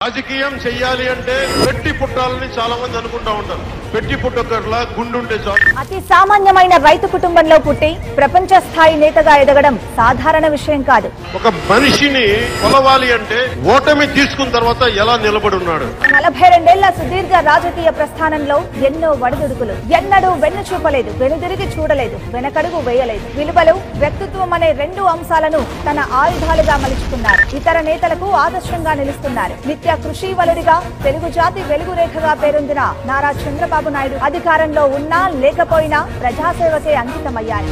రాజకీయం చెయ్యాలి అంటే పెట్టి పుట్టాలని చాలా మంది అనుకుంటా ఉంటారు. పెట్టి పుట్టకర్లా గుండుంటే చాలు. అతి సామాన్యమైన రైతు కుటుంబంలో పుట్టి ప్రపంచ స్థాయి నేతగా ఎదగడం సాధారణ విషయం కాదు. ఒక మనిషిని కొలవాలి అంటే ఓటమి తీసుకున్న తర్వాత ఎలా నిలబడి ఉన్నాడు. 42 సుదీర్ఘ రాజకీయ ప్రస్థానంలో ఎన్నో వడిదుడుకులు. ఎన్నడూ వెన్ను చూపలేదు, వెనుదిరిగి చూడలేదు, వెనకడుగు వేయలేదు. విలువలు, వ్యక్తిత్వం అనే 2 అంశాలను తన ఆయుధాలుగా మలుచుకున్నారు. ఇతర నేతలకు ఆదర్శంగా నిలుస్తున్నారు. నిత్య కృషివలుడిగా తెలుగు జాతి వెలుగు రేఖగా పేరొందిన నారా చంద్రబాబు నాయుడు అధికారంలో ఉన్నా లేకపోయినా ప్రజాసేవకే అంకితమయ్యారు.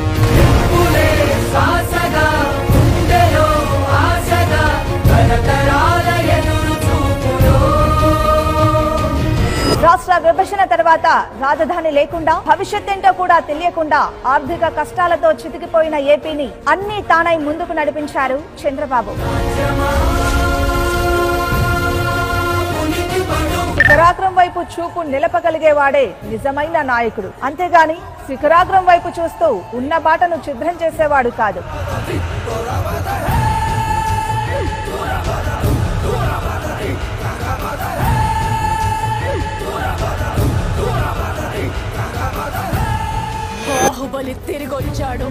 రాష్ట్ర విభజన తర్వాత రాజధాని లేకుండా భవిష్యత్తేంటో కూడా తెలియకుండా ఆర్థిక కష్టాలతో చితికిపోయిన ఏపీని అన్ని తానై ముందుకు నడిపించారు చంద్రబాబు. శిఖరాగ్రం వైపు చూపు నిలపగలిగేవాడే నిజమైన నాయకుడు. అంతేగాని శిఖరాగ్రం వైపు చూస్తూ ఉన్న బాటను ఛిద్రం చేసేవాడు కాదు. బాహుబలి తిరిగొచ్చాడు.